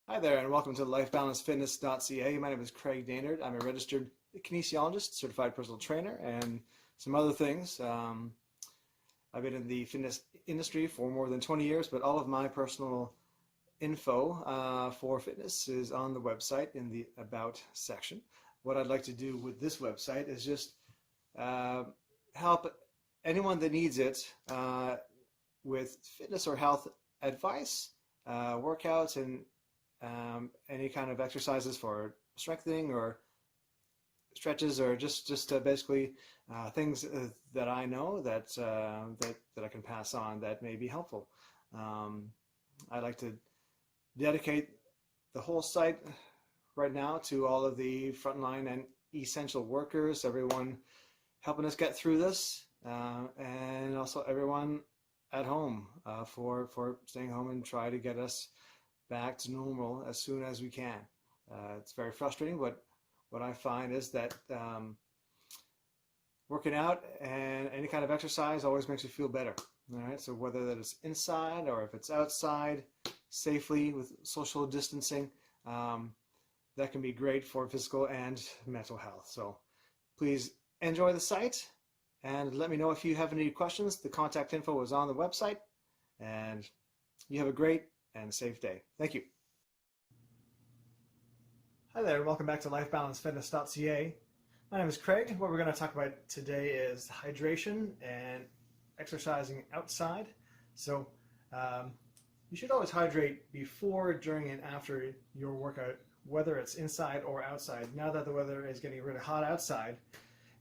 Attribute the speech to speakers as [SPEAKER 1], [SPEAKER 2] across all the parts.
[SPEAKER 1] Hi there, and welcome to lifebalancefitness.ca. My name is Craig Daynard. I'm a registered kinesiologist, certified personal trainer, and some other things. I've been in the fitness industry for more than 20 years, but all of my personal info for fitness is on the website in the About section. What I'd like to do with this website is just help anyone that needs it with fitness or health advice, workouts, and any kind of exercises for strengthening or stretches, or just basically things that I know that I can pass on that may be helpful. I'd like to dedicate the whole site right now to all of the frontline and essential workers, everyone helping us get through this, and also everyone at home for staying home and try to get us back to normal as soon as we can. It's very frustrating, but what I find is that working out and any kind of exercise always makes you feel better. All right, so whether that is inside or if it's outside, safely with social distancing, that can be great for physical and mental health. So please enjoy the site and let me know if you have any questions. The contact info is on the website, and you have a great and safe day. Thank you. Hi there, welcome back to lifebalancefitness.ca. My name is Craig. What we're going to talk about today is hydration and exercising outside. So you should always hydrate before, during, and after your workout, whether it's inside or outside. Now that the weather is getting really hot outside,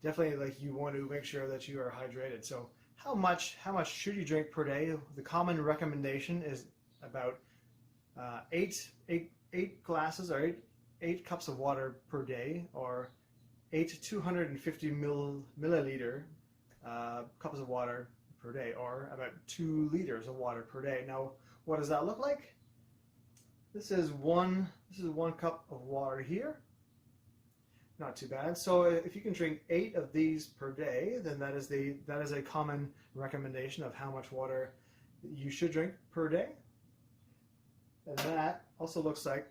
[SPEAKER 1] definitely you want to make sure that you are hydrated. So how much should you drink per day? The common recommendation is about eight glasses, or eight cups of water per day, or 8 250 milliliter cups of water per day, or about 2 liters of water per day. Now, what does that look like? This is one cup of water here. Not too bad. So if you can drink 8 of these per day, then that is a common recommendation of how much water you should drink per day. And that also looks like,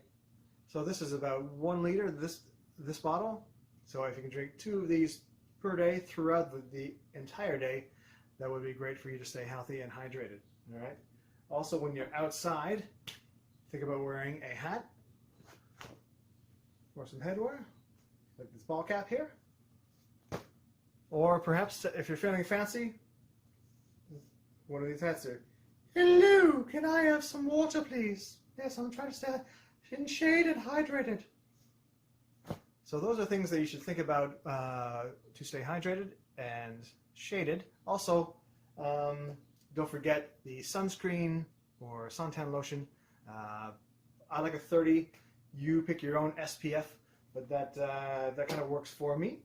[SPEAKER 1] so this is about 1 liter, this bottle. So if you can drink 2 of these per day throughout the entire day, that would be great for you to stay healthy and hydrated. All right. Also, when you're outside, think about wearing a hat or some headwear, like this ball cap here. Or perhaps, if you're feeling fancy, one of these hats here. Hello, can I have some water, please? Yes, I'm trying to stay in shade and hydrated. So those are things that you should think about to stay hydrated and shaded. Also, don't forget the sunscreen or suntan lotion. I like a 30. You pick your own SPF, but that kind of works for me.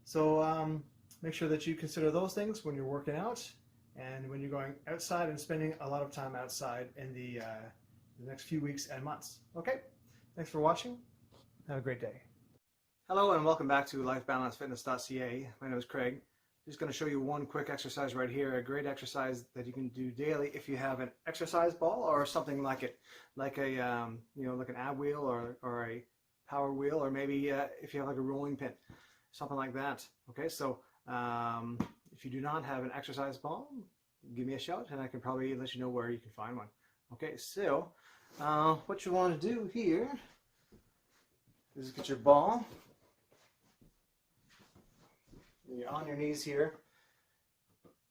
[SPEAKER 1] So make sure that you consider those things when you're working out and when you're going outside and spending a lot of time outside in the next few weeks and months. Okay, thanks for watching. Have a great day. Hello and welcome back to lifebalancefitness.ca. My name is Craig. Just going to show you one quick exercise right here, a great exercise that you can do daily if you have an exercise ball or something like it, like a like an ab wheel or a power wheel, or maybe if you have like a rolling pin, something like that. Okay, so if you do not have an exercise ball, give me a shout and I can probably let you know where you can find one. Okay, so what you want to do here is get your ball. You're on your knees here,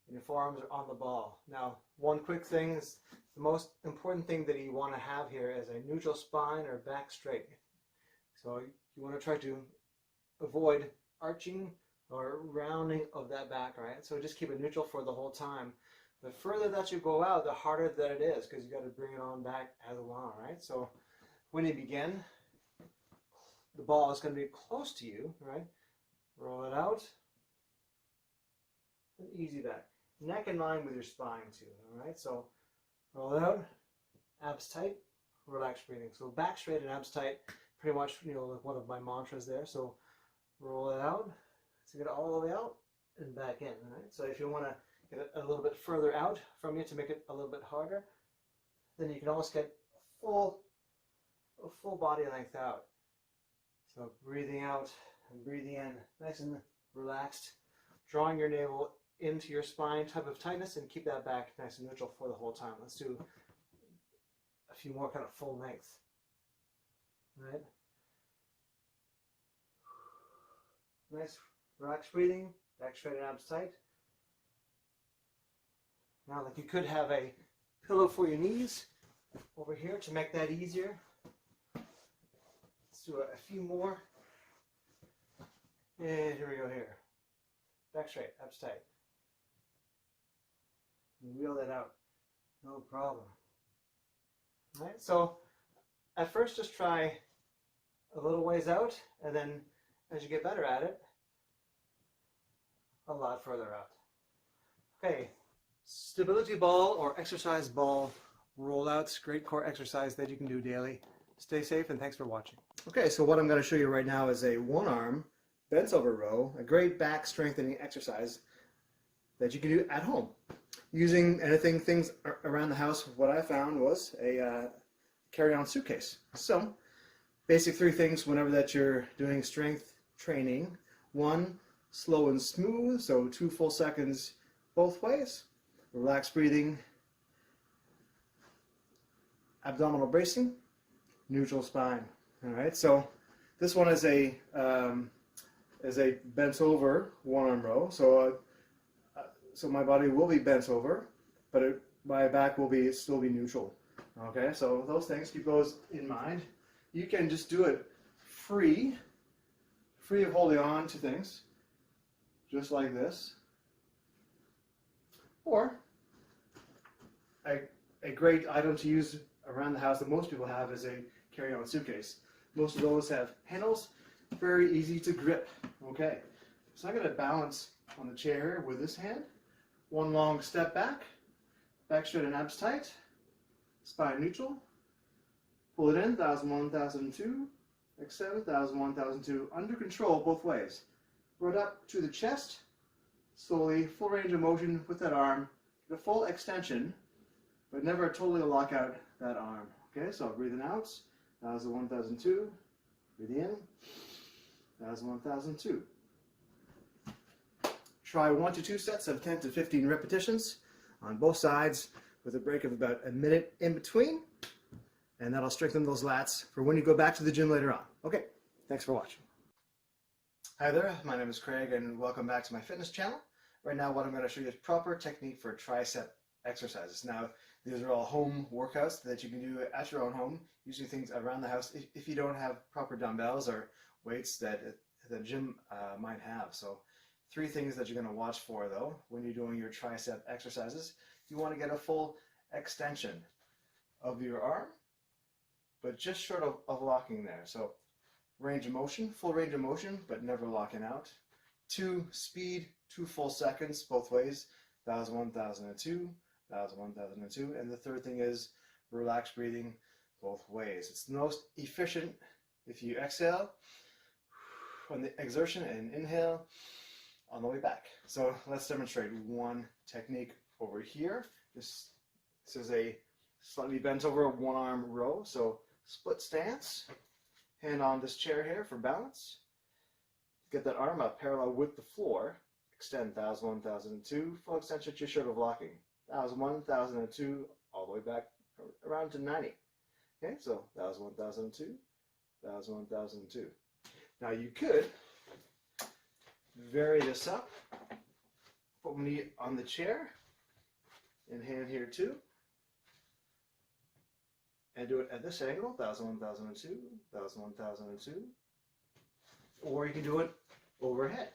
[SPEAKER 1] and your forearms are on the ball. Now, one quick thing is the most important thing that you want to have here is a neutral spine or back straight. So you want to try to avoid arching or rounding of that back, right? So just keep it neutral for the whole time. The further that you go out, the harder that it is, because you got to bring it on back as well, right? So when you begin, the ball is going to be close to you, right? Roll it out. And easy back. Neck in line with your spine too, all right? So roll it out, abs tight, relax breathing. So back straight and abs tight, pretty much, like one of my mantras there. So roll it out, so get it all the way out and back in, all right? So if you want to get it a little bit further out from you to make it a little bit harder, then you can almost get full a full body length out. So breathing out and breathing in, nice and relaxed, drawing your navel into your spine, type of tightness, and keep that back nice and neutral for the whole time. Let's do a few more kind of full length. All right. Nice, relaxed breathing, back straight and abs tight. Now, like you could have a pillow for your knees over here to make that easier. Let's do a few more. And here we go here. Back straight, abs tight. And wheel that out, no problem. All right, so at first just try a little ways out, and then as you get better at it, a lot further out. Okay, stability ball or exercise ball rollouts, great core exercise that you can do daily. Stay safe and thanks for watching. Okay, so what I'm going to show you right now is a one-arm bent over row, a great back strengthening exercise that you can do at home. Using things around the house, what I found was a carry-on suitcase. So, basic 3 things whenever that you're doing strength training. 1, slow and smooth, so 2 full seconds both ways. Relaxed breathing, abdominal bracing, neutral spine. All right, so this one is a bent over one-arm row. So my body will be bent over, but my back will still be neutral. Okay, so those things, keep those in mind. You can just do it free of holding on to things, just like this. Or a great item to use around the house that most people have is a carry-on suitcase. Most of those have handles, very easy to grip. Okay, so I'm going to balance on the chair here with this hand. 1 long step back, back straight and abs tight, spine neutral. Pull it in, 1001, 1002, extend, 1001, 1002, under control both ways. Root up to the chest, slowly, full range of motion with that arm, the full extension, but never totally lock out that arm. Okay, so breathing out, 1001, 1002, breathing in, 1001, 1002. Try 1 to 2 sets of 10 to 15 repetitions on both sides with a break of about a minute in between, and that'll strengthen those lats for when you go back to the gym later on. Okay, thanks for watching. Hi there, my name is Craig and welcome back to my fitness channel. Right now what I'm going to show you is proper technique for tricep exercises. Now these are all home workouts that you can do at your own home, using things around the house if you don't have proper dumbbells or weights that the gym might have. So 3 things that you're going to watch for though when you're doing your tricep exercises. You want to get a full extension of your arm, but just short of locking there. So range of motion, full range of motion, but never locking out. 2, speed, 2 full seconds both ways, 1001, 1002, 1001, 1002. And the third thing is relaxed breathing both ways. It's the most efficient if you exhale on the exertion and inhale on the way back. So let's demonstrate one technique over here. This is a slightly bent over one-arm row. So split stance, hand on this chair here for balance. Get that arm up parallel with the floor. Extend 1001, 1002. Full extension just short of locking. 1001, 1002, all the way back around to 90. Okay, so 1001, 1002, 1001, 1002. Now you could vary this up. Put one knee on the chair and hand here too. And do it at this angle, 1001, 1002, 1001, 1002. Or you can do it overhead.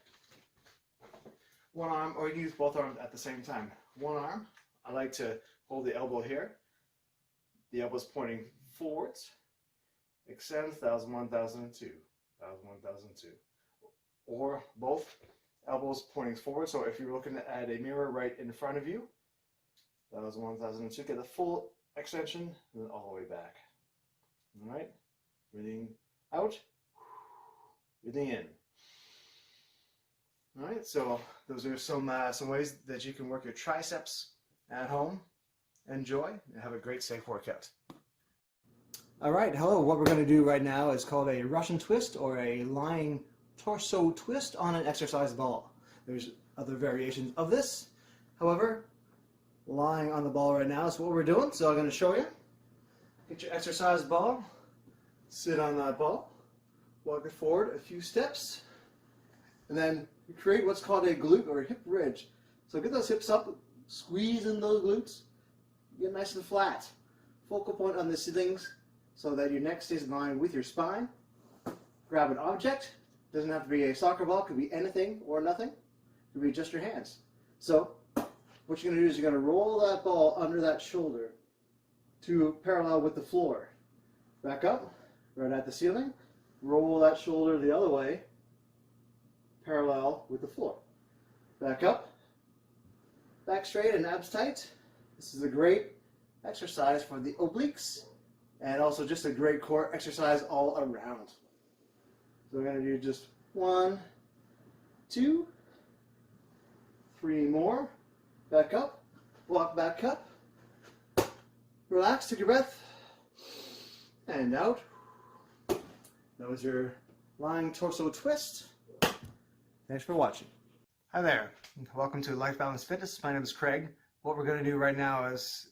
[SPEAKER 1] One arm, or you can use both arms at the same time. One arm, I like to hold the elbow here. The elbow's pointing forwards. Extend 1001, 1002, 1001, 1002. Or both elbows pointing forward. So if you're looking at a mirror right in front of you, 1001, 1002, get the full extension and then all the way back. All right, breathing out, breathing in. All right, so those are some ways that you can work your triceps at home. Enjoy and have a great safe workout. All right, hello. What we're going to do right now is called a Russian twist or a lying torso twist on an exercise ball. There's other variations of this. However, lying on the ball right now is what we're doing, so I'm going to show you. Get your exercise ball, sit on that ball, walk it forward a few steps, and then you create what's called a glute or a hip ridge. So get those hips up, squeeze in those glutes, get nice and flat. Focal point on the ceilings so that your neck stays in line with your spine. Grab an object. Doesn't have to be a soccer ball, could be anything or nothing. Could be just your hands. So what you're going to do is you're going to roll that ball under that shoulder to parallel with the floor. Back up, right at the ceiling. Roll that shoulder the other way, parallel with the floor. Back up, back straight and abs tight. This is a great exercise for the obliques and also just a great core exercise all around. So we're going to do just 1, 2, 3 more. Back up, walk back up, relax, take your breath, and out. That was your lying torso twist. Thanks for watching. Hi there, welcome to Life Balance Fitness. My name is Craig. What we're going to do right now is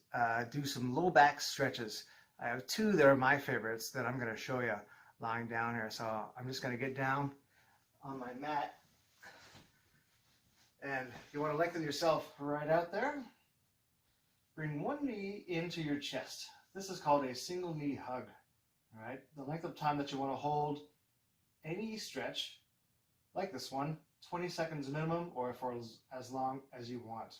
[SPEAKER 1] do some low back stretches. I have 2 that are my favorites that I'm going to show you lying down here. So I'm just going to get down on my mat. And you want to lengthen yourself right out there. Bring one knee into your chest. This is called a single knee hug. All right, the length of time that you want to hold any stretch, like this one, 20 seconds minimum, or for as long as you want.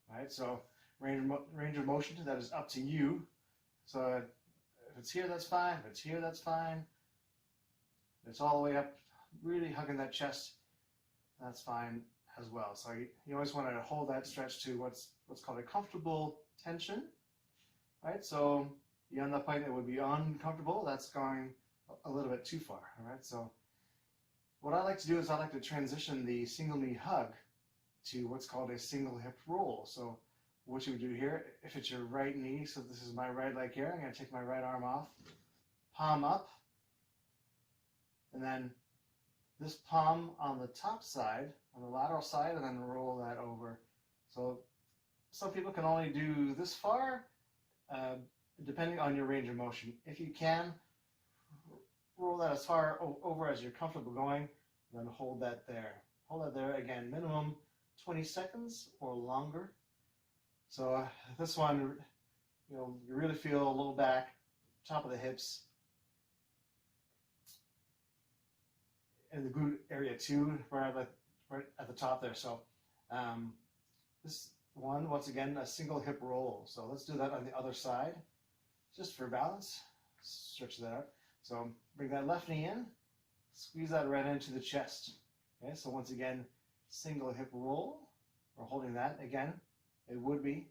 [SPEAKER 1] All right, so range of motion, that is up to you. So if it's here, that's fine. If it's here, that's fine. If it's all the way up, really hugging that chest, that's fine as well. So you always want to hold that stretch to what's called a comfortable tension, right? So beyond that point, it would be uncomfortable. That's going a little bit too far, all right? So what I like to do is I like to transition the single knee hug to what's called a single hip roll. So what you would do here, if it's your right knee, so this is my right leg here, I'm going to take my right arm off, palm up, and then this palm on the top side, on the lateral side, and then roll that over. So some people can only do this far, depending on your range of motion. If you can, roll that as far over as you're comfortable going, then hold that there. Hold that there, again, minimum 20 seconds or longer. So this one, you really feel low back, top of the hips, and the glute area too, right at the top there. So this one, once again, a single hip roll. So let's do that on the other side, just for balance. Stretch that out. So bring that left knee in, squeeze that right into the chest. Okay, so once again, single hip roll. We're holding that again. It would be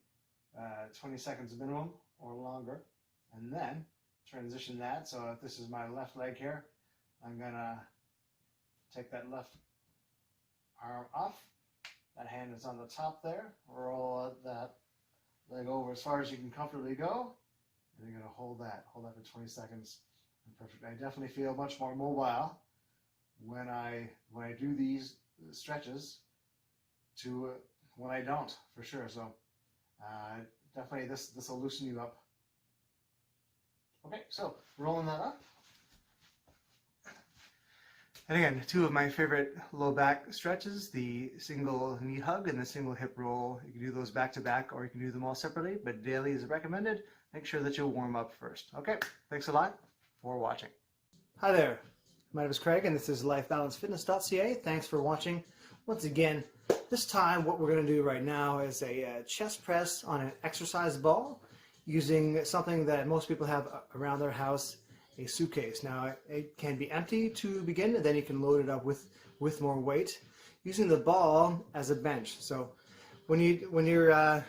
[SPEAKER 1] 20 seconds minimum or longer. And then transition that. So if this is my left leg here, I'm gonna take that left arm off. That hand is on the top there. Roll that leg over as far as you can comfortably go. And you're gonna hold that for 20 seconds. Perfect. I definitely feel much more mobile when I do these stretches to when I don't, for sure. So definitely this will loosen you up. Okay, so rolling that up. And again, 2 of my favorite low back stretches, the single knee hug and the single hip roll. You can do those back to back or you can do them all separately, but daily is recommended. Make sure that you warm up first. Okay, thanks a lot for watching. Hi there, my name is Craig and this is lifebalancefitness.ca. Thanks for watching. Once again, this time what we're going to do right now is a chest press on an exercise ball using something that most people have around their house, a suitcase. Now it can be empty to begin, and then you can load it up with more weight using the ball as a bench. So when you're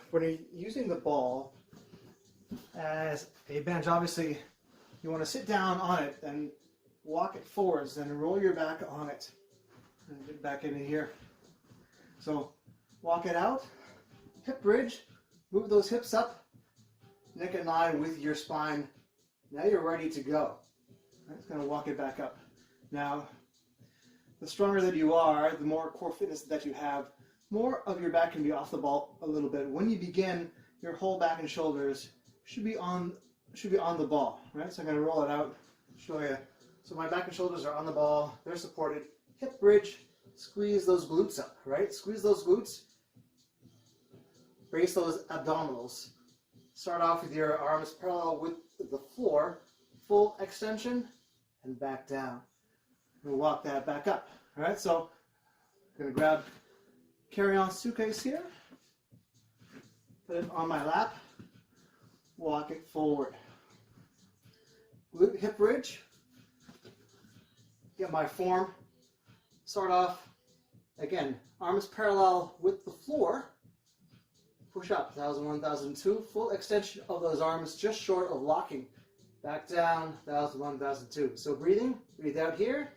[SPEAKER 1] using the ball as a bench, obviously you want to sit down on it and walk it forwards, then roll your back on it and get back into here. So walk it out, hip bridge, move those hips up, neck in line with your spine Now you're ready to go. I'm just going to walk it back up. Now, the stronger that you are, the more core fitness that you have, more of your back can be off the ball a little bit. When you begin, your whole back and shoulders should be on the ball, right? So I'm going to roll it out, show you. So my back and shoulders are on the ball, they're supported. Hip bridge, squeeze those glutes up, right? Squeeze those glutes, brace those abdominals. Start off with your arms parallel with the floor, full extension, and back down. We'll walk that back up, all right? So I'm going to grab carry-on suitcase here, put it on my lap, walk it forward. Glute hip bridge, get my form, start off, again, arms parallel with the floor, push up, 1000, 1002, full extension of those arms just short of locking, back down, 1000, 1002. So breathing, breathe out here,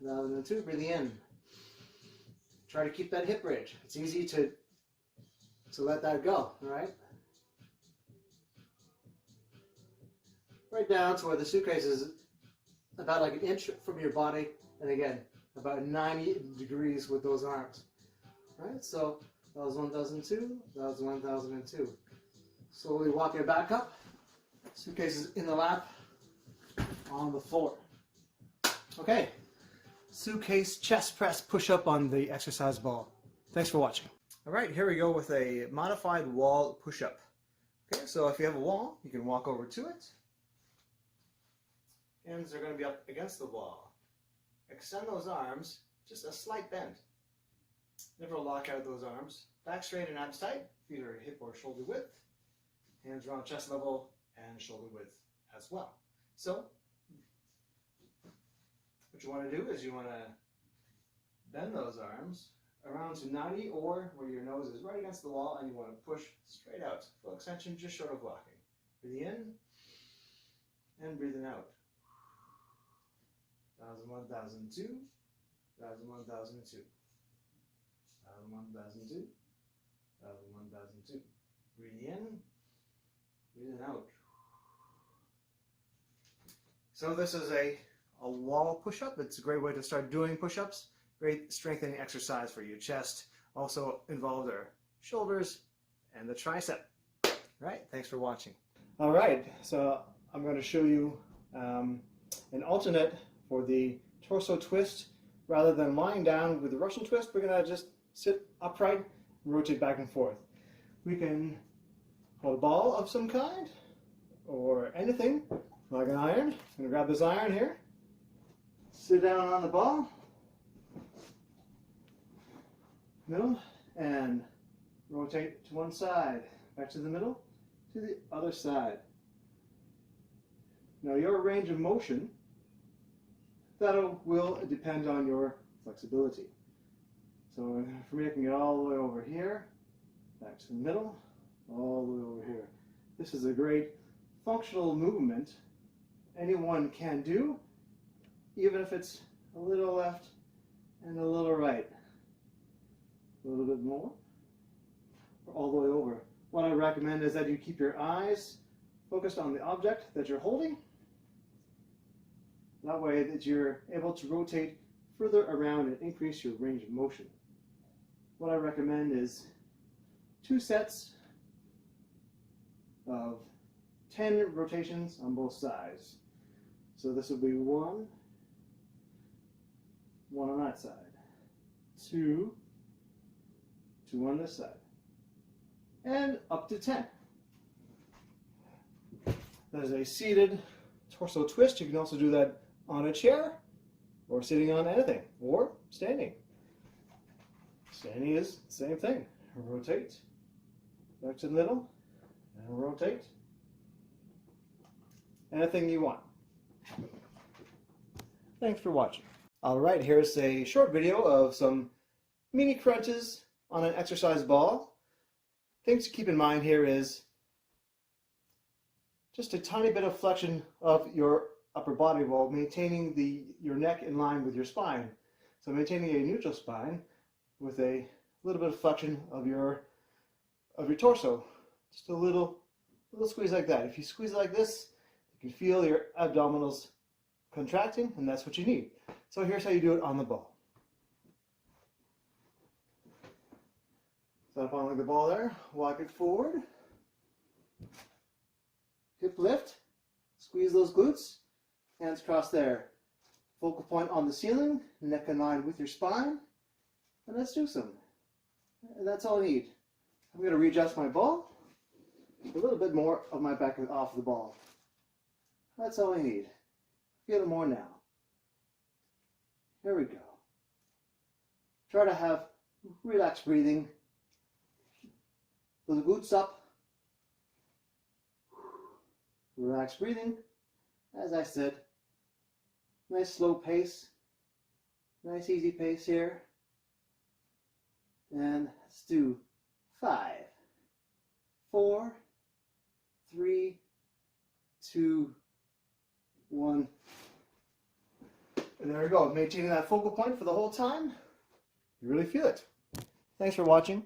[SPEAKER 1] 1002, breathing in. Try to keep that hip bridge. It's easy to let that go, all right? Right down to where the suitcase is about like an inch from your body, and again, about 90 degrees with those arms. All right, so that was 1002, that was 1002. Slowly walk it back up. Suitcase is in the lap, on the floor. Okay, suitcase chest press push up on the exercise ball. Thanks for watching. All right, here we go with a modified wall push up. Okay, so if you have a wall, you can walk over to it. Hands are going to be up against the wall. Extend those arms, just a slight bend. Never lock out those arms. Back straight and abs tight. Feet are hip or shoulder width. Hands around chest level and shoulder width as well. So, what you want to do is you want to bend those arms around to 90 or where your nose is right against the wall, and you want to push straight out. Full extension, just short of locking. Breathe in and breathing out. 1000, 1002, 1000, 1002, 1000, 1002, 1000, 1002. Breathe in, breathing out. So this is a wall push-up. It's a great way to start doing push-ups. Great strengthening exercise for your chest. Also involved our shoulders and the tricep. Right, thanks for watching. All right, so I'm going to show you an alternate for the torso twist. Rather than lying down with the Russian twist, we're going to just sit upright and rotate back and forth. We can hold a ball of some kind or anything like an iron. I'm going to grab this iron here, sit down on the ball, middle, and rotate to one side, back to the middle, to the other side. Now your range of motion, that will depend on your flexibility. So for me, I can get all the way over here, back to the middle, all the way over here. This is a great functional movement anyone can do, even if it's a little left and a little right. A little bit more, or all the way over. What I recommend is that you keep your eyes focused on the object that you're holding. That way that you're able to rotate further around and increase your range of motion. What I recommend is 2 sets of 10 rotations on both sides. So this will be 1 on that side, 2 on this side, and up to 10. That is a seated torso twist. You can also do that on a chair, or sitting on anything, or standing. Standing is the same thing. Rotate, back to the middle, and rotate. Anything you want. Thanks for watching. All right, here's a short video of some mini crunches on an exercise ball. Things to keep in mind here is just a tiny bit of flexion of your upper body while maintaining your neck in line with your spine. So maintaining a neutral spine with a little bit of flexion of your torso. Just a little
[SPEAKER 2] a little squeeze like that. If you squeeze it like this, you can feel your abdominals contracting, and that's what you need. So here's how you do it on the ball. Start following the ball there, walk it forward, hip lift, squeeze those glutes, hands crossed there. Focal point on the ceiling, neck in line with your spine, and let's do some. And that's all I need. I'm going to readjust my ball, a little bit more of my back off the ball. That's all I need. Feel it more now. Here we go. Try to have relaxed breathing. Pull the glutes up. Relaxed breathing. As I said, nice slow pace. Nice easy pace here. And let's do 5, 4, 3, 2, 1. And there we go. Maintaining that focal point for the whole time. You really feel it. Thanks for watching.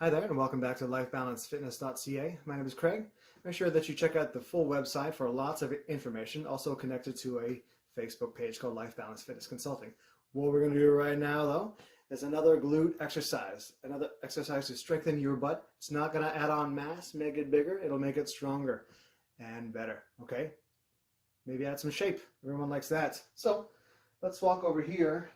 [SPEAKER 1] Hi there, and welcome back to lifebalancefitness.ca. My name is Craig. Make sure that you check out the full website for lots of information, also connected to a Facebook page called Life Balance Fitness Consulting. What we're going to do right now, though, is another glute exercise. Another exercise to strengthen your butt. It's not going to add on mass, make it bigger. It'll make it stronger and better, okay? Maybe add some shape. Everyone likes that. So let's walk over here.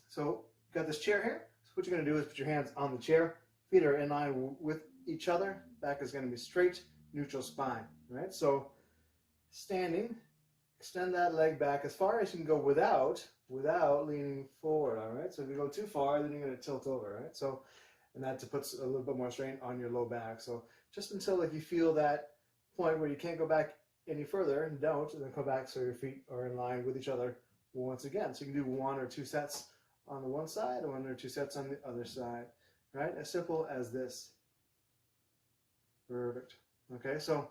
[SPEAKER 1] So you got this chair here. So what you're going to do is put your hands on the chair. Feet are in line with each other. Back is going to be straight, neutral spine. Right? So standing, extend that leg back as far as you can go without leaning forward. All right. So if you go too far, then you're going to tilt over. Right. So, and that puts a little bit more strain on your low back. So just until like you feel that point where you can't go back any further, and don't, and then come back so your feet are in line with each other once again. So you can do 1 or 2 sets on the one side, 1 or 2 sets on the other side. Right? As simple as this. Perfect. Okay, so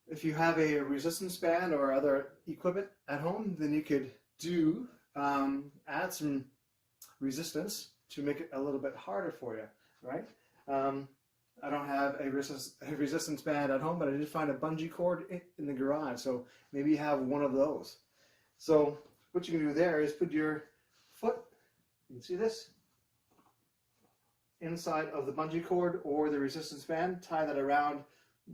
[SPEAKER 1] if you have a resistance band or other equipment at home, then you could do add some resistance to make it a little bit harder for you, right? I don't have a resistance band at home, but I did find a bungee cord in the garage, so maybe you have one of those. So what you can do there is put your foot, you can see this, inside of the bungee cord or the resistance band, tie that around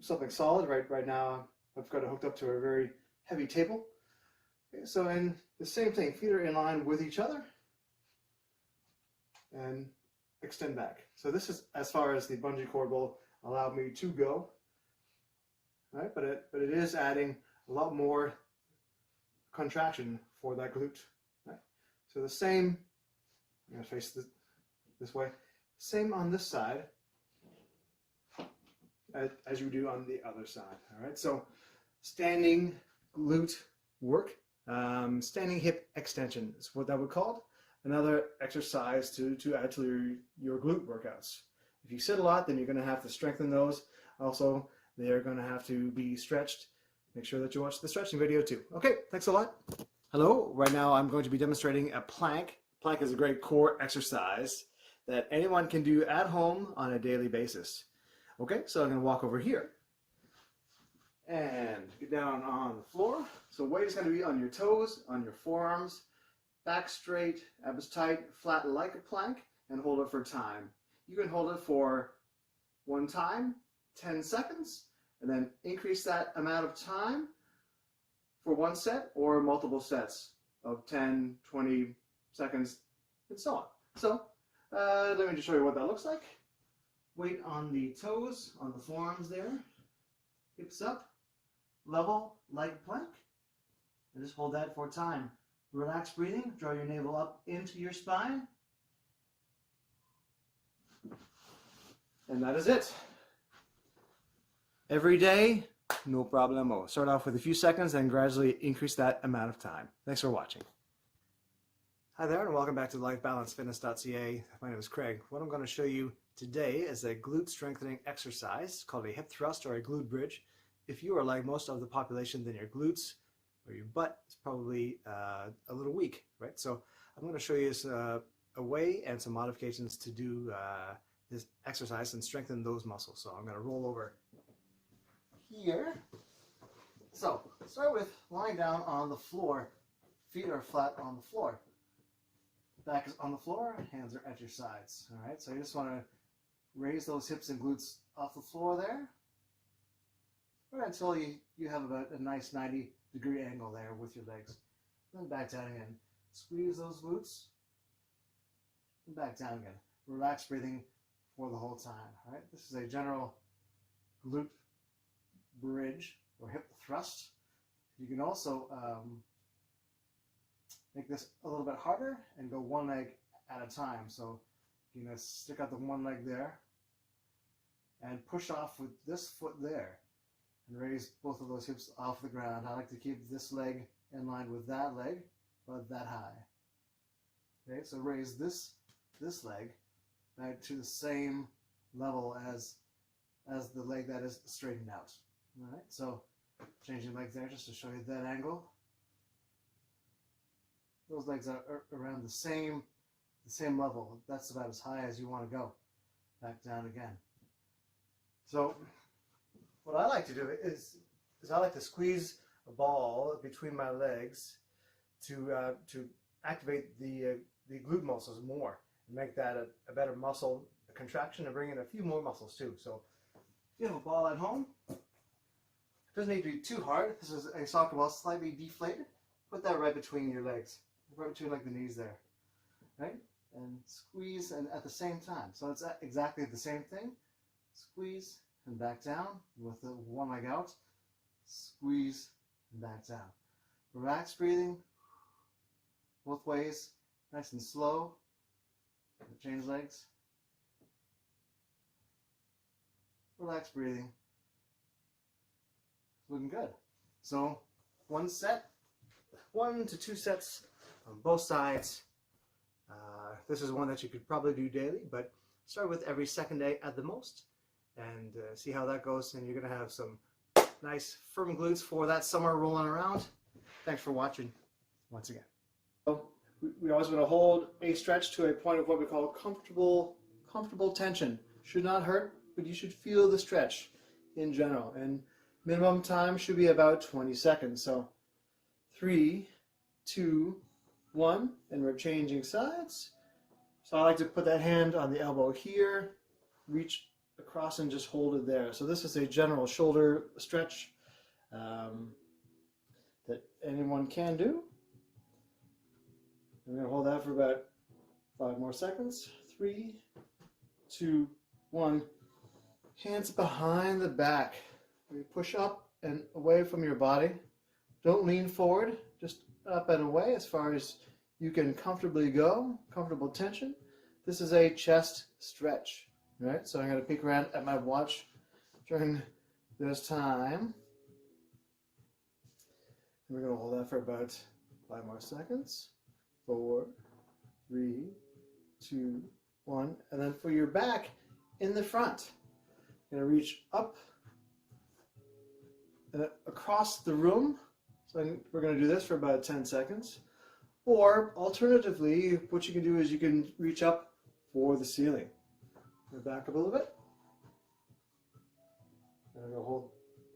[SPEAKER 1] something solid. Right now I've got it hooked up to a very heavy table. Okay, so in the same thing, feet are in line with each other and extend back. So this is as far as the bungee cord will allow me to go, right? But it is adding a lot more contraction for that glute, right? So the same, I'm going to face this way, same on this side as you do on the other side, all right? So standing glute work, standing hip extension is what that would call. Another exercise to add to your glute workouts. If you sit a lot, then you're going to have to strengthen those. Also, they are going to have to be stretched. Make sure that you watch the stretching video too. Okay, thanks a lot. Hello, right now I'm going to be demonstrating a plank. Plank is a great core exercise that anyone can do at home on a daily basis. Okay, so I'm going to walk over here and get down on the floor. So weight is going to be on your toes, on your forearms, back straight, abs tight, flat like a plank, and hold it for time. You can hold it for 1 time, 10 seconds, and then increase that amount of time for 1 set or multiple sets of 10, 20 seconds, and so on. So let me just show you what that looks like. Weight on the toes, on the forearms there, hips up, level like plank, and just hold that for time. Relax breathing, draw your navel up into your spine. And that is it. Every day, no problemo. Start off with a few seconds and gradually increase that amount of time. Thanks for watching. Hi there, and welcome back to lifebalancefitness.ca. My name is Craig. What I'm going to show you today is a glute strengthening exercise called a hip thrust or a glute bridge. If you are like most of the population, then your glutes or your butt is probably a little weak, right? So I'm going to show you a way and some modifications to do this exercise and strengthen those muscles. So I'm going to roll over here. So start with lying down on the floor. Feet are flat on the floor. Back is on the floor, hands are at your sides. All right, so you just want to raise those hips and glutes off the floor there, right until you have about a nice 90-degree angle there with your legs. Then back down again. Squeeze those glutes. And back down again. Relax breathing for the whole time. All right, this is a general glute bridge or hip thrust. You can also make this a little bit harder and go one leg at a time. So you're going to stick out the one leg there and push off with this foot there and raise both of those hips off the ground. I like to keep this leg in line with that leg, but that high. Okay, so raise this leg back to the same level as the leg that is straightened out. All right, so changing legs there just to show you that angle. Those legs are around the same level. That's about as high as you want to go. Back down again. So what I like to do is I like to squeeze a ball between my legs to activate the glute muscles more and make that a better muscle contraction and bring in a few more muscles too. So if you have a ball at home, it doesn't need to be too hard. This is a soccer ball slightly deflated. Put that right between your legs. Right between like the knees there, right? And squeeze and at the same time. So it's exactly the same thing. Squeeze and back down with the one leg out. Squeeze and back down. Relax breathing both ways, nice and slow. Change legs. Relax breathing. Looking good. So 1 set, 1 to 2 sets on both sides. This is one that you could probably do daily, but start with every second day at the most and see how that goes, and you're going to have some nice firm glutes for that summer rolling around. Thanks for watching once again. So we always want to hold a stretch to a point of what we call comfortable tension. Should not hurt, but you should feel the stretch in general, and minimum time should be about 20 seconds. So 3, 2, 1, and we're changing sides. So I like to put that hand on the elbow here, reach across and just hold it there. So this is a general shoulder stretch that anyone can do. I'm going to hold that for about 5 more seconds. 3, 2, 1. Hands behind the back. You push up and away from your body. Don't lean forward, just up and away as far as you can comfortably go, comfortable tension. This is a chest stretch, right? So I'm going to peek around at my watch during this time. And we're going to hold that for about 5 more seconds. 4, 3, 2, 1. And then for your back, in the front, you're going to reach up and across the room. So we're going to do this for about 10 seconds. Or alternatively, what you can do is you can reach up for the ceiling. Back up a little bit. And I'm going to hold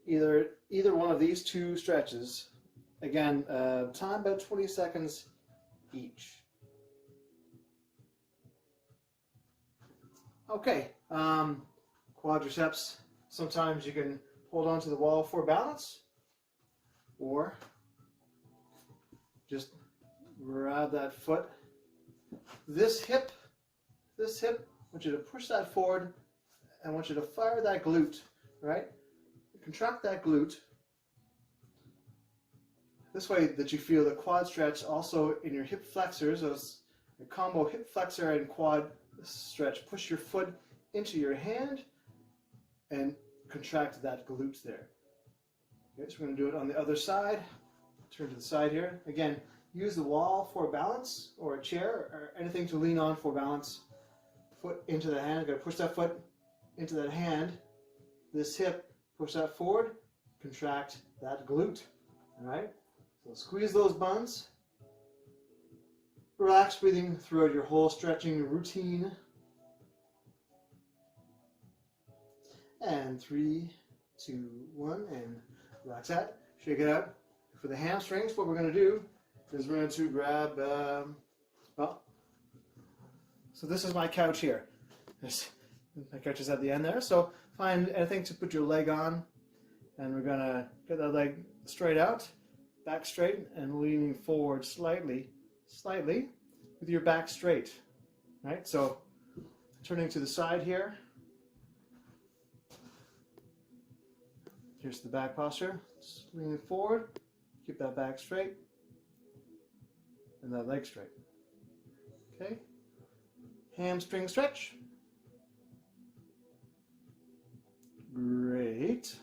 [SPEAKER 1] either one of these 2 stretches. Again, time about 20 seconds each. Okay, quadriceps. Sometimes you can hold on to the wall for balance, or just grab that foot. This hip, I want you to push that forward. I want you to fire that glute, right? Contract that glute. This way that you feel the quad stretch also in your hip flexors, those combo hip flexor and quad stretch. Push your foot into your hand and contract that glute there. Okay, so we're going to do it on the other side. Turn to the side here. Again, use the wall for balance, or a chair, or anything to lean on for balance. Foot into the hand. I'm going to push that foot into that hand. This hip, push that forward. Contract that glute. All right. So squeeze those buns. Relax breathing throughout your whole stretching routine.
[SPEAKER 2] And 3, 2, 1, and relax that. Shake it out. For the hamstrings, what we're going to do is we're going to grab, well, so this is my couch here. My couch is at the end there. So find anything to put your leg on, and we're going to get that leg straight out, back straight, and leaning forward slightly with your back straight. Right? So turning to the side here. Here's the back posture. Just leaning forward, keep that back straight, and that leg straight. Okay? Hamstring stretch. Great.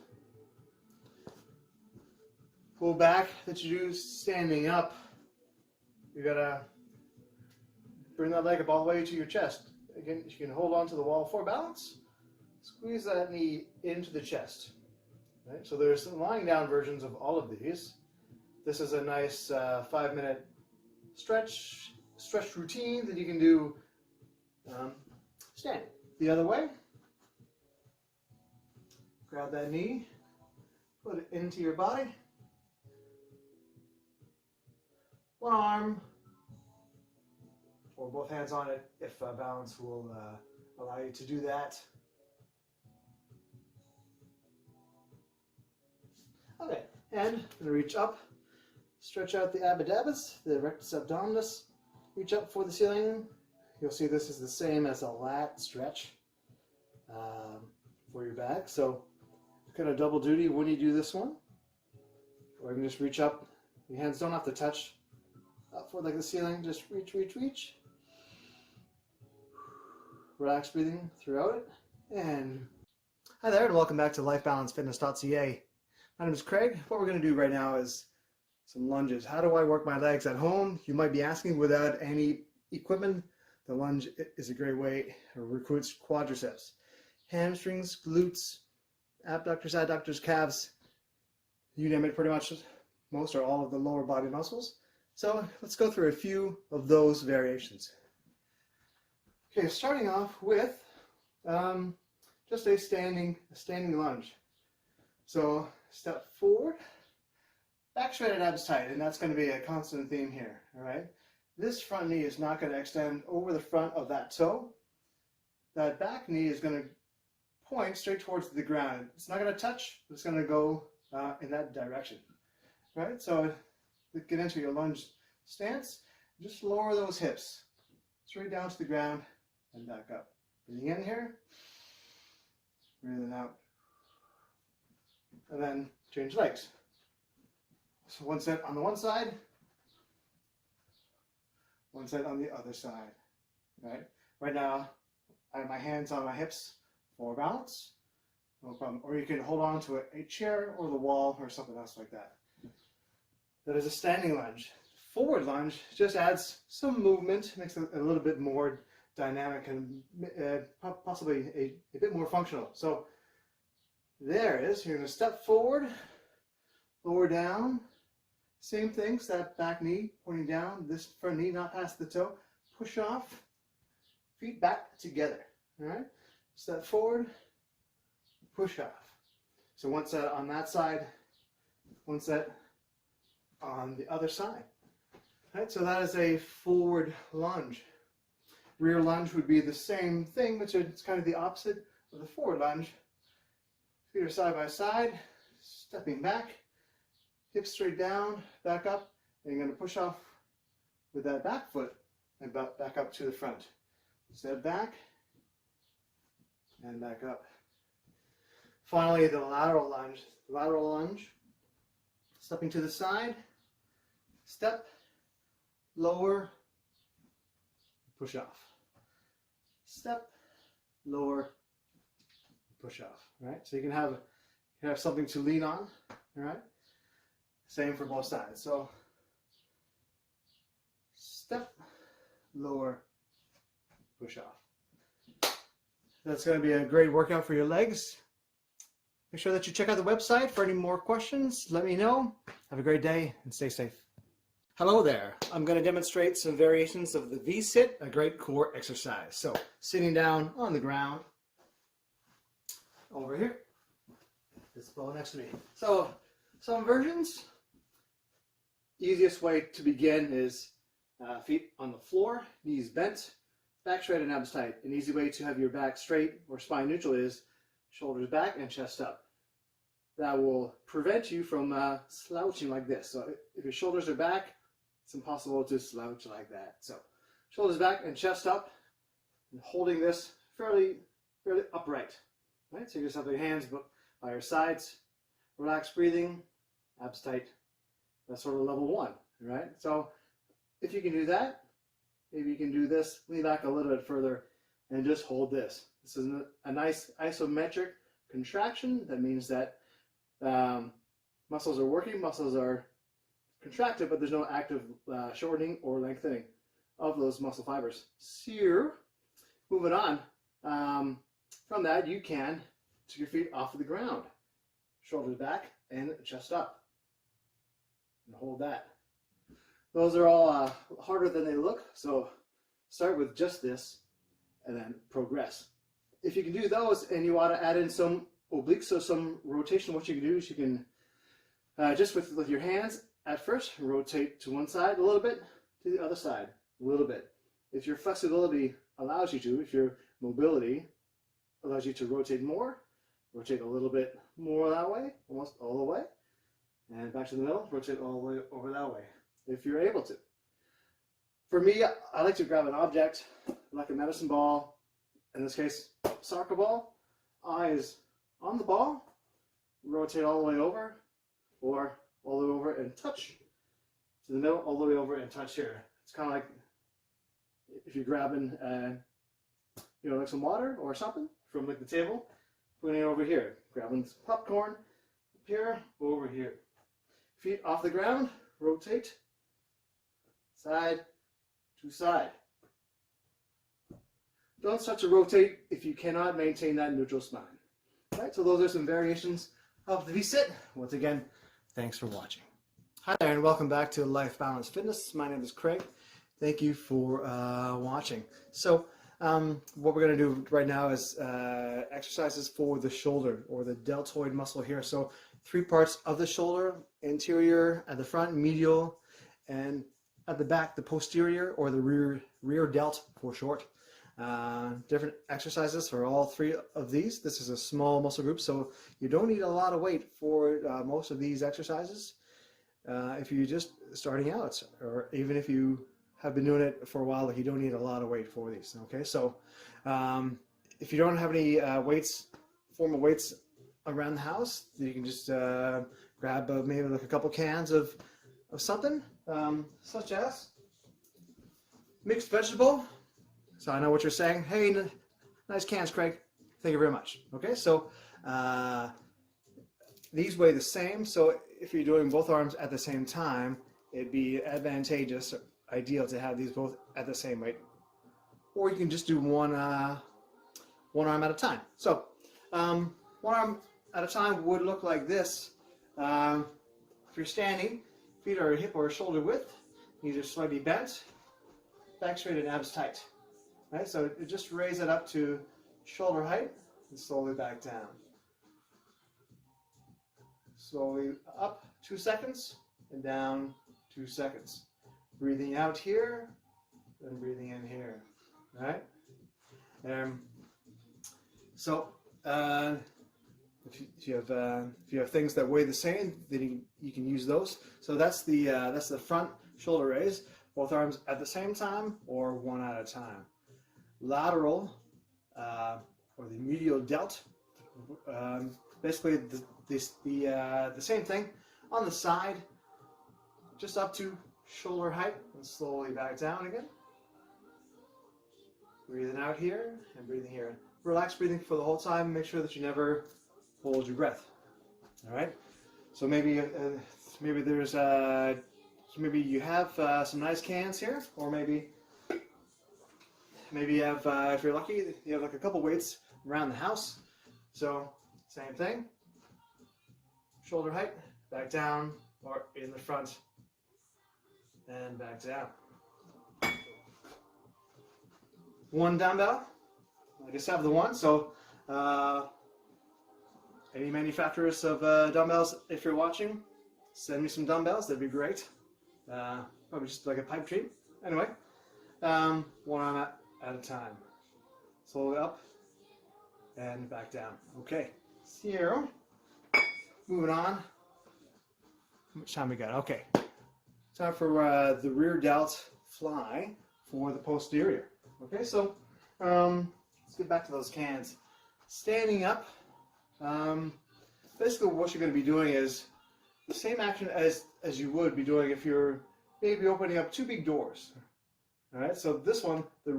[SPEAKER 2] Pull back that you do standing up. You gotta bring that leg up all the way to your chest. Again, you can hold on to the wall for balance. Squeeze that knee into the chest. Right? So there's lying down versions of all of these. This is a nice 5-minute stretch routine that you can do standing. The other way. Grab that knee, put it into your body. One arm, or both hands on it if balance will allow you to do that. Okay, and I'm going to reach up, stretch out the abdominis, the rectus abdominis, reach up for the ceiling. You'll see this is the same as a lat stretch for your back. So kind of double duty when you do this one. Or you can just reach up. Your hands don't have to touch up for like the ceiling. Just reach, reach, reach. Relax breathing throughout it. And hi there, and welcome back to lifebalancefitness.ca. My name is Craig. What we're going to do right now is some lunges. How do I work my legs at home? You might be asking without any equipment. The lunge is a great way to recruit quadriceps, hamstrings, glutes, abductors, adductors, calves, you name it, pretty much most or all of the lower body muscles. So let's go through a few of those variations. Okay, starting off with just a standing lunge. So step forward, back straight and abs tight, and that's going to be a constant theme here, all right? This front knee is not going to extend over the front of that toe. That back knee is going to point straight towards the ground. It's not going to touch, but it's going to go in that direction, right? So get into your lunge stance, just lower those hips straight down to the ground and back up. Breathing in here, breathing out. And then change legs. So one set on the one side, one set on the other side, right? Right now, I have my hands on my hips for balance, no problem. Or you can hold on to a chair or the wall or something else like that. That is a standing lunge. Forward lunge just adds some movement, makes it a little bit more dynamic and possibly a bit more functional. So there it is. You're going to step forward, lower down. Same thing, step back knee pointing down, this front knee not past the toe. Push off, feet back together. All right? Step forward, push off. So one set on that side, one set on the other side. All right, so that is a forward lunge. Rear lunge would be the same thing, but it's kind of the opposite of the forward lunge. Feet are side by side, stepping back, hips straight down, back up, and you're going to push off with that back foot and back up to the front. Step back and back up. Finally, the lateral lunge. Lateral lunge, stepping to the side, step, lower, push off. Step, lower, push off. All right, so you can have something to lean on. All right. Same for both sides. So step, lower, push off. That's going to be a great workout for your legs. Make sure that you check out the website for any more questions. Let me know. Have a great day and stay safe. Hello there. I'm going to demonstrate some variations of the V-sit, a great core exercise. So sitting down on the ground, over here. This pillow next to me. So some versions, easiest way to begin is feet on the floor, knees bent, back straight and abs tight. An easy way to have your back straight or spine neutral is shoulders back and chest up. That will prevent you from slouching like this. So if your shoulders are back, it's impossible to slouch like that. So shoulders back and chest up, and holding this fairly upright. Right? So you just have your hands by your sides, relaxed breathing, abs tight. That's sort of level one, right? So if you can do that, maybe you can do this, lean back a little bit further, and just hold this. This is a nice isometric contraction. That means that muscles are working, muscles are contracted, but there's no active shortening or lengthening of those muscle fibers. So, moving on, from that, you can take your feet off of the ground, shoulders back and chest up, and hold that. Those are all harder than they look, so start with just this and then progress. If you can do those and you want to add in some obliques, so some rotation, what you can do is you can, just with your hands at first, rotate to one side a little bit, to the other side a little bit. If your flexibility allows you to, if your mobility allows you to rotate more, rotate a little bit more that way, almost all the way, and back to the middle, rotate all the way over that way, if you're able to. For me, I like to grab an object, like a medicine ball, in this case, soccer ball, eyes on the ball, rotate all the way over, or all the way over and touch to the middle, all the way over and touch here. It's kind of like if you're grabbing, like some water or something from like the table, putting it over here, grabbing some popcorn up here, over here. Feet off the ground, rotate side to side. Don't start to rotate if you cannot maintain that neutral spine. Right, so those are some variations of the V-sit. Once again, thanks for watching. Hi there and welcome back to Life Balance Fitness. My name is Craig. Thank you for watching. So what we're going to do right now is exercises for the shoulder or the deltoid muscle here. So 3 parts of the shoulder: anterior at the front, medial, and at the back, the posterior or the rear delt for short. Different exercises for all 3 of these. This is a small muscle group, so you don't need a lot of weight for most of these exercises. If you're just starting out, or even if you have been doing it for a while, like, you don't need a lot of weight for these. Okay, so if you don't have any formal weights around the house, you can just grab maybe like a couple cans of something, such as mixed vegetable. So I know what you're saying. Hey, nice cans, Craig. Thank you very much. Okay, so these weigh the same. So if you're doing both arms at the same time, it'd be advantageous, ideal to have these both at the same weight. Or you can just do one arm at a time. So one arm at a time would look like this. If you're standing, feet are hip or shoulder width, knees are slightly bent, back straight and abs tight. Right, so just raise it up to shoulder height and slowly back down. Slowly up 2 seconds and down 2 seconds. Breathing out here and breathing in here. Right? So if you have things that weigh the same, then you can use those. So that's the front shoulder raise. Both arms at the same time or one at a time. Lateral or the medial delt, basically the same thing on the side, just up to shoulder height and slowly back down again. Breathing out here and breathing here. Relax breathing for the whole time. Make sure that you never hold your breath. All right. So maybe there's maybe you have some nice cans here, or maybe you have, if you're lucky, you have like a couple weights around the house. So same thing, shoulder height, back down, or in the front, and back down. One dumbbell, I just have the one, so
[SPEAKER 1] any manufacturers of dumbbells, if you're watching, send me some dumbbells. That'd be great. Probably just like a pipe dream. Anyway, one arm at a time. Slowly up and back down. Okay, so moving on. How much time we got? Okay, time for the rear delt fly for the posterior. Okay, so let's get back to those cans. Standing up, basically what you're going to be doing is the same action as you would be doing if you're maybe opening up two big doors. All right, so this one, the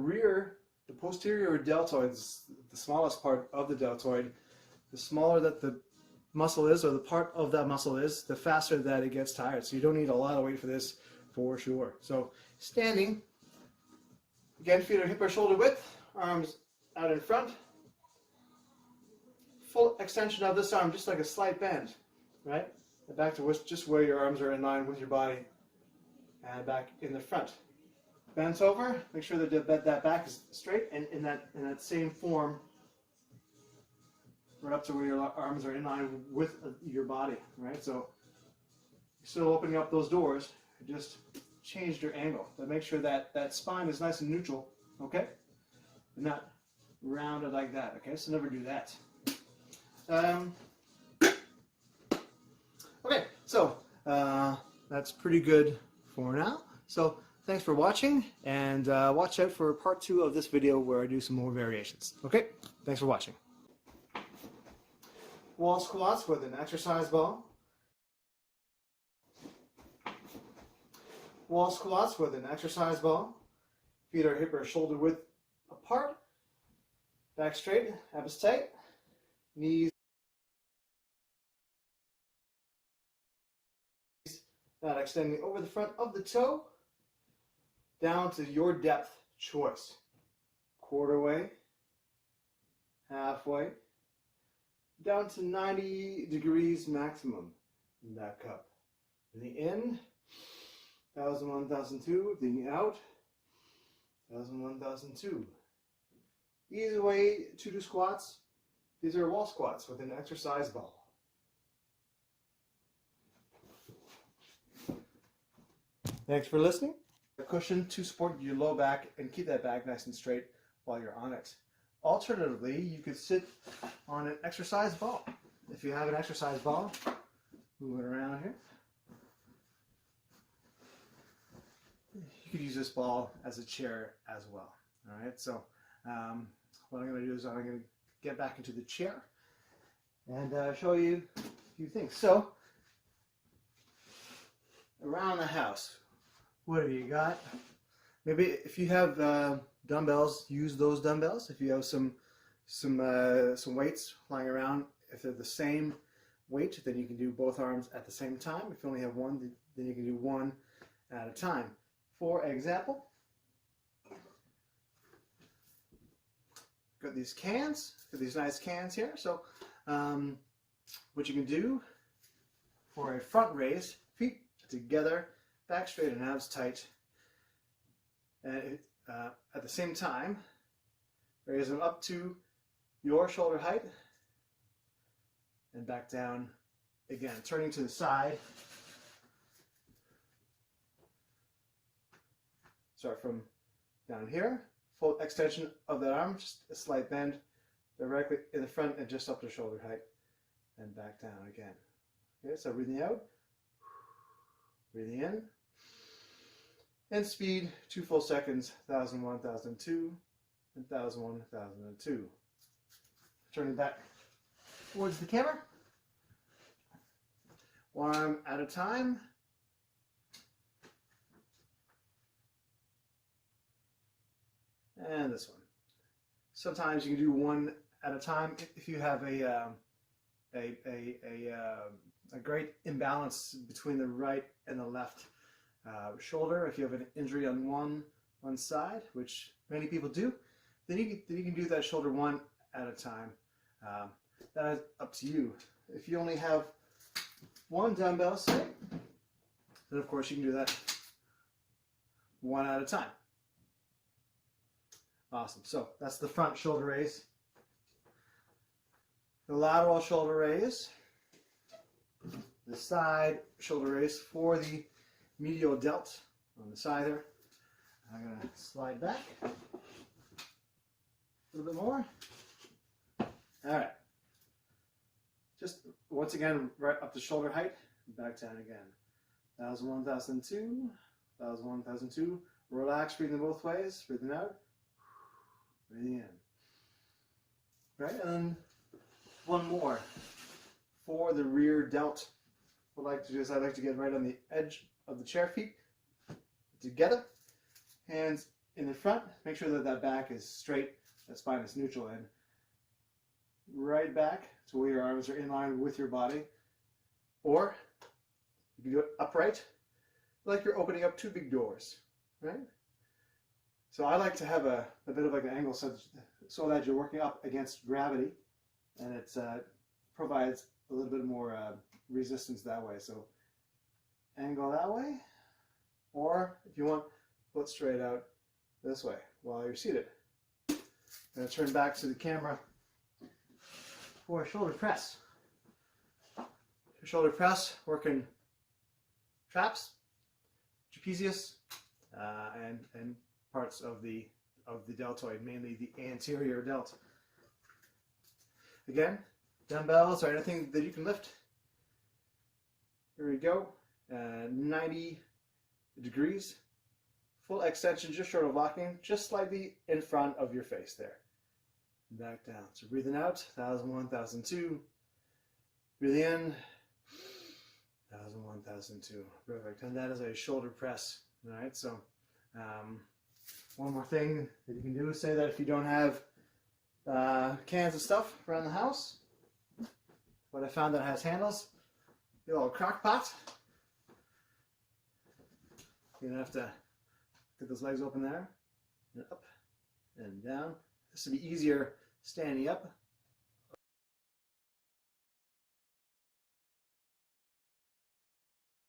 [SPEAKER 1] posterior deltoid is the smallest part of the deltoid. The smaller that the muscle is, or the part of that muscle is, the faster that it gets tired. So you don't need a lot of weight for this, for sure. So standing, again, feet are hip or shoulder width, arms out in front. Full extension of this arm, just like a slight bend, right? And back to just where your arms are in line with your body, and back in the front. Bent over, make sure that that back is straight, and in that same form, right up to where your arms are in line with your body, right? So you're still opening up those doors, just changed your angle. But make sure that that spine is nice and neutral, okay? And not rounded like that, okay? So never do that. Okay, so that's pretty good for now. So thanks for watching, and watch out for part 2 of this video where I do some more variations. Okay, thanks for watching. Wall squats with an exercise ball. Wall squats with an exercise ball. Feet are hip or shoulder width apart. Back straight, abs tight. Knees not extending over the front of the toe. Down to your depth choice. Quarter way, halfway, down to 90 degrees maximum. Back up. Breathing in, 1001, 1002. Breathing out, 1001, 1002. Easy way to do squats. These are wall squats with an exercise ball. Thanks for listening. A cushion to support your low back and keep that back nice and straight while you're on it. Alternatively, you could sit on an exercise ball. If you have an exercise ball, move it around here. You could use this ball as a chair as well. All right, so what I'm going to do is I'm going to get back into the chair and show you a few things. So, around the house, what have you got? Maybe if you have dumbbells, use those dumbbells. If you have some weights lying around, if they're the same weight, then you can do both arms at the same time. If you only have one, then you can do one at a time. For example, got these cans, got these nice cans here. So what you can do for a front raise, feet together, back straight and abs tight, and at the same time raise them up to your shoulder height and back down again, turning to the side. Start from down here, full extension of that arm, just a slight bend directly in the front and just up to shoulder height, and back down again. Okay, so breathing out, breathing in, and speed, 2 full seconds, 1001, 1002, and 1001, 1002. Turning back towards the camera, one arm at a time. And this one. Sometimes you can do one at a time if you have a great imbalance between the right and the left shoulder. If you have an injury on one side, which many people do, then you can do that shoulder one at a time. That is up to you. If you only have one dumbbell, say, then of course you can do that one at a time. Awesome. So that's the front shoulder raise.
[SPEAKER 2] the lateral shoulder raise, the side shoulder raise for the medial delt on the side there. I'm going to slide back a little bit more. All right. Just once again, right up to shoulder height, back down again. 1001, 1002, 1001, 1002. Relax, breathing both ways, breathing out, breathing in. Right, and then one more for the rear delt. What I like to do is I like to get right on the edge of the chair feet together. Hands in the front. Make sure that that back is straight, that spine is neutral, and right back to where your arms are in line with your body. Or you can do it upright, like you're opening up two big doors, right? So I like to have a bit of like an angle so that you're working up against gravity, and it provides a little bit more resistance that way. So angle that way, or if you want, foot straight out this way while you're seated. I'm going to turn back to the camera for a shoulder press. Shoulder press, working traps, trapezius, and parts of the deltoid, mainly the anterior delt. Again, dumbbells or anything that you can lift. Here we go. 90 degrees. Full extension, just short of locking, just slightly in front of your face there. Back down. So breathing out, 1001, 1002. Breathing in, 1001, 1002. Perfect. And that is a shoulder press. All right. So one more thing that you can do is say that if you don't have cans of stuff around the house, what I found that has handles, the little crock pot. You don't have to get those legs open there, and up and down. This will be easier standing up